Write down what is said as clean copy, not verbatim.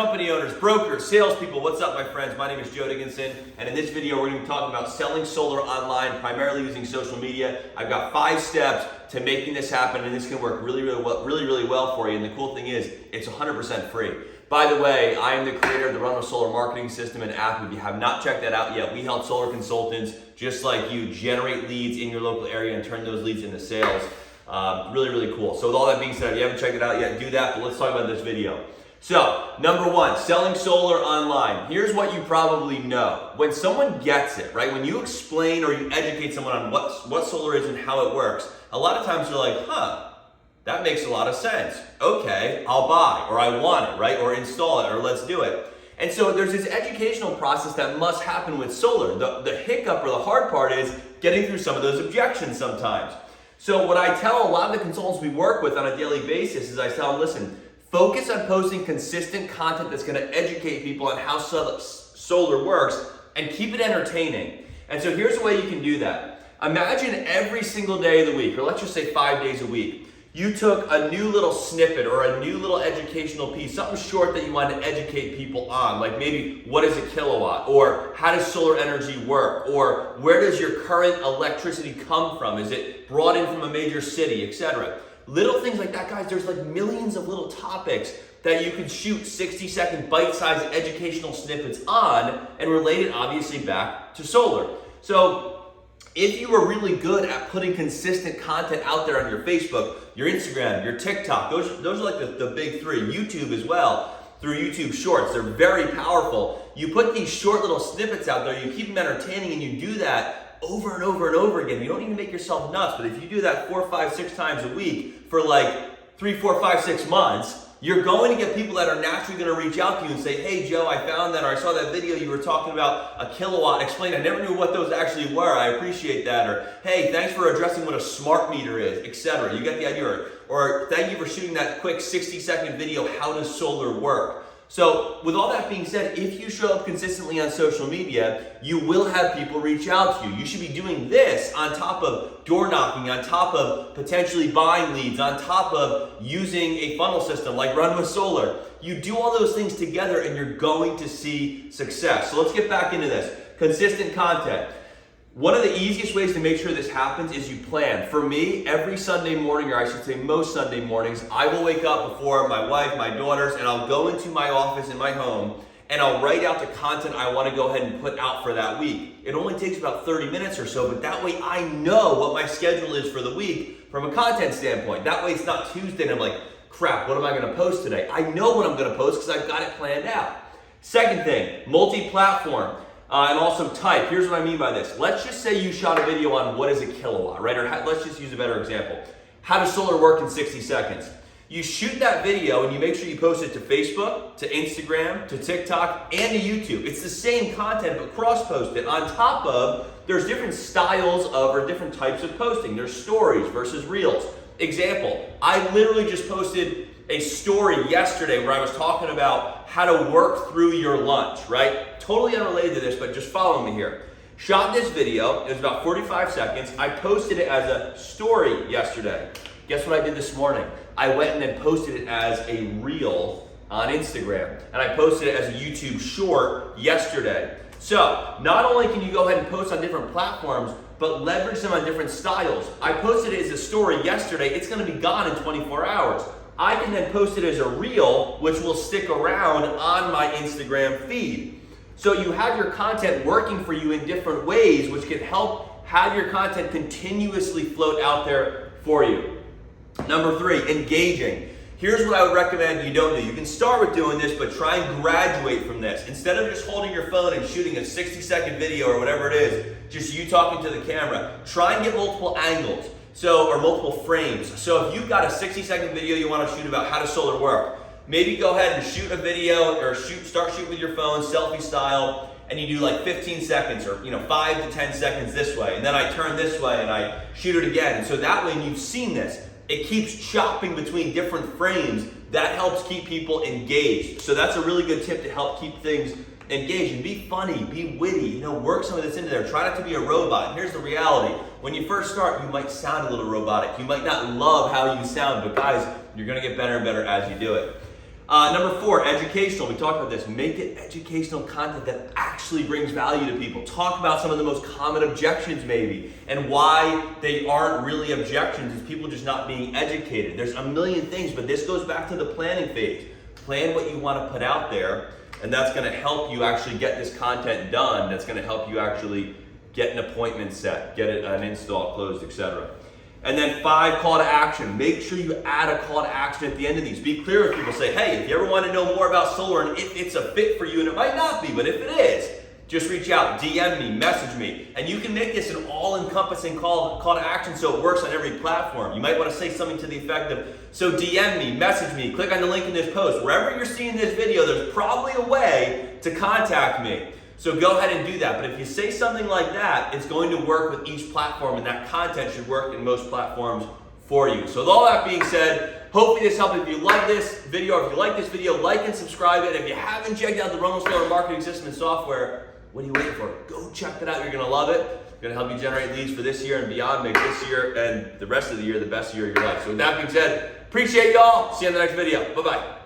company owners, brokers, salespeople, what's up my friends? My name is Joe Dickinson, and in this video we're going to be talking about selling solar online, primarily using social media. I've got 5 steps to making this happen, and this can work really well for you. And the cool thing is, it's 100% free. By the way, I am the creator of the Run with Solar marketing system and app. If you have not checked that out yet, we help solar consultants just like you generate leads in your local area and turn those leads into sales. Really cool. So with all that being said, if you haven't checked it out yet, do that, but let's talk about this video. So, number 1, selling solar online. Here's what you probably know. When someone gets it, right? When you explain or you educate someone on what solar is and how it works, a lot of times you're like, that makes a lot of sense. Okay, I'll buy, or I want it, right? Or install it, or let's do it. And so there's this educational process that must happen with solar. The hiccup or the hard part is getting through some of those objections sometimes. So what I tell a lot of the consultants we work with on a daily basis is I tell them, listen, focus on posting consistent content that's going to educate people on how solar works and keep it entertaining. And so here's the way you can do that. Imagine every single day of the week, or let's just say 5 days a week, you took a new little snippet or a new little educational piece, something short that you wanted to educate people on, like maybe what is a kilowatt, or how does solar energy work, or where does your current electricity come from? Is it brought in from a major city, etc. Little things like that, guys. There's like millions of little topics that you could shoot 60-second bite-sized educational snippets on and relate it obviously back to solar. So if you are really good at putting consistent content out there on your Facebook, your Instagram, your TikTok, those are like the big 3. YouTube as well, through YouTube Shorts. They're very powerful. You put these short little snippets out there, you keep them entertaining, and you do that over and over and over again. You don't need to make yourself nuts, but if you do that 4, 5, 6 times a week for like 3, 4, 5, 6 months, you're going to get people that are naturally going to reach out to you and say, hey Joe, I found that, or I saw that video you were talking about a kilowatt. Explain, I never knew what those actually were. I appreciate that. Or hey, thanks for addressing what a smart meter is, etc. You get the idea. Or thank you for shooting that quick 60-second video, how does solar work? So with all that being said, if you show up consistently on social media, you will have people reach out to you. You should be doing this on top of door knocking, on top of potentially buying leads, on top of using a funnel system like Run with Solar. You do all those things together and you're going to see success. So let's get back into this. Consistent content. One of the easiest ways to make sure this happens is you plan. For me, every Sunday morning, or I should say most Sunday mornings, I will wake up before my wife, my daughters, and I'll go into my office in my home and I'll write out the content I want to go ahead and put out for that week. It only takes about 30 minutes or so, but that way I know what my schedule is for the week from a content standpoint. That way it's not Tuesday and I'm like, crap, what am I going to post today? I know what I'm going to post because I've got it planned out. Second thing, multi-platform. And also type. Here's what I mean by this. Let's just say you shot a video on what is a kilowatt, right? Or let's just use a better example. How does solar work in 60 seconds? You shoot that video and you make sure you post it to Facebook, to Instagram, to TikTok, and to YouTube. It's the same content, but cross-post it. On top of, there's different styles of or different types of posting. There's stories versus reels. Example, I literally just posted a story yesterday where I was talking about how to work through your lunch, right? Totally unrelated to this, but just follow me here. Shot this video, it was about 45 seconds. I posted it as a story yesterday. Guess what I did this morning? I went and then posted it as a reel on Instagram. And I posted it as a YouTube short yesterday. So, not only can you go ahead and post on different platforms, but leverage them on different styles. I posted it as a story yesterday. It's gonna be gone in 24 hours. I can then post it as a reel, which will stick around on my Instagram feed. So you have your content working for you in different ways, which can help have your content continuously float out there for you. Number 3, engaging. Here's what I would recommend you don't do. You can start with doing this, but try and graduate from this. Instead of just holding your phone and shooting a 60-second video or whatever it is, just you talking to the camera, try and get multiple angles. Or multiple frames. So if you've got a 60-second video you want to shoot about how does solar work, maybe go ahead and shoot a video or start shooting with your phone, selfie style, and you do like 15 seconds or 5 to 10 seconds this way. And then I turn this way and I shoot it again. And so that way, and you've seen this, it keeps chopping between different frames. That helps keep people engaged. So that's a really good tip to help keep things engaged. And be funny, be witty, work some of this into there. Try not to be a robot. And here's the reality. When you first start, you might sound a little robotic. You might not love how you sound, but guys, you're gonna get better and better as you do it. Number 4, educational. We talked about this. Make it educational content that actually brings value to people. Talk about some of the most common objections maybe and why they aren't really objections. It's people just not being educated. There's a million things, but this goes back to the planning phase. Plan what you want to put out there, and that's going to help you actually get this content done. That's going to help you actually get an appointment set, get an install closed, etc. And then 5, call to action. Make sure you add a call to action at the end of these. Be clear with people. Say, hey, if you ever want to know more about solar and if it's a fit for you, and it might not be, but if it is, just reach out, DM me, message me. And you can make this an all-encompassing call to action so it works on every platform. You might want to say something to the effect of, so DM me, message me, click on the link in this post. Wherever you're seeing this video, there's probably a way to contact me. So go ahead and do that. But if you say something like that, it's going to work with each platform, and that content should work in most platforms for you. So with all that being said, hopefully this helped. If you like this video, or if you like this video, like and subscribe it. If you haven't checked out the Runwell Solar Marketing System and Software, what are you waiting for? Go check that out. You're going to love it. It's going to help you generate leads for this year and beyond. Make this year and the rest of the year the best year of your life. So with that being said, appreciate y'all. See you in the next video. Bye-bye.